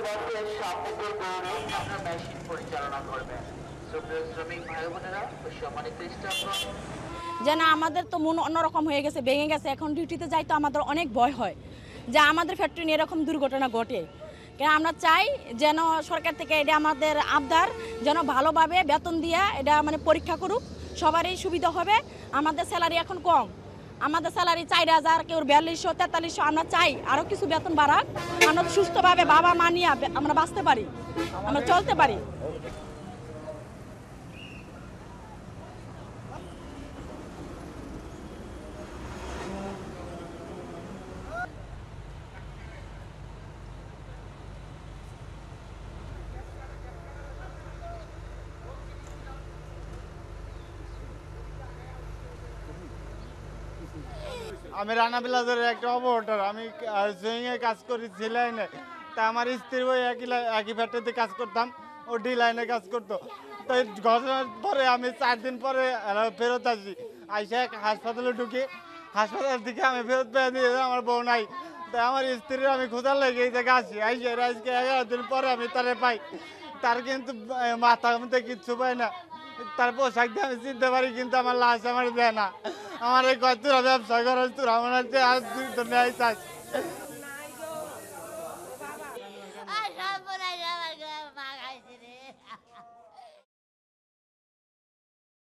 বাসের সামনে দিয়ে দৌড়ে আপনার মেশিন পরিচালনা করবেন। সুপ্রিয় শ্রমিক ভাই বোনেরা ও সম্মানিত স্টাফগণ, যেন আমাদের তো মন অন্যরকম হয়ে গেছে, ভেঙে গেছে। এখন ডিউটিতে যাই তো আমাদের অনেক ভয় হয় যে আমাদের ফ্যাক্টরি নিয়ে এরকম দুর্ঘটনা ঘটে। কেন আমরা চাই যেন সরকার থেকে এটা আমাদের আবদার যেন ভালোভাবে বেতন দিয়া এটা মানে পরীক্ষা করুক, সবারই সুবিধা হবে। আমাদের স্যালারি এখন কম, আমাদের স্যালারি 4,000, কেউ 4200, 4300। আমরা চাই আরও কিছু বেতন বাড়াক, আমরা সুস্থভাবে বাবা মা নিয়ে আমরা বাঁচতে পারি, আমরা চলতে পারি। আমি রানা বিলাসের একটা অপারেটর। আমি সুইংয়ে কাজ করি সি লাইনে। তা আমার স্ত্রী ওই একই ফ্যাক্টরিতে কাজ করতাম, ও ডি লাইনে কাজ করতো। তো এই ঘটনার পরে আমি 4 দিন পরে ফেরত আসি। আইসা হাসপাতালে ঢুকি, হাসপাতাল থেকে আমি ফেরত পেয়ে দিয়ে আমার বউ নাই। তাই আমার স্ত্রীর আমি খোঁজার লেগে এই জায়গায় আসি। আইসা আজকে 11 দিন পরে আমি তারে পাই। তার কিন্তু মাথার মধ্যে কিচ্ছু পাই না। তার পোশাক দিয়ে আমি চিনতে পারি, কিন্তু আমার লাশ আমার দেয় না। আমার এই কত ব্যবসা করার তোর আমার আর তুই তো নেয় চাই।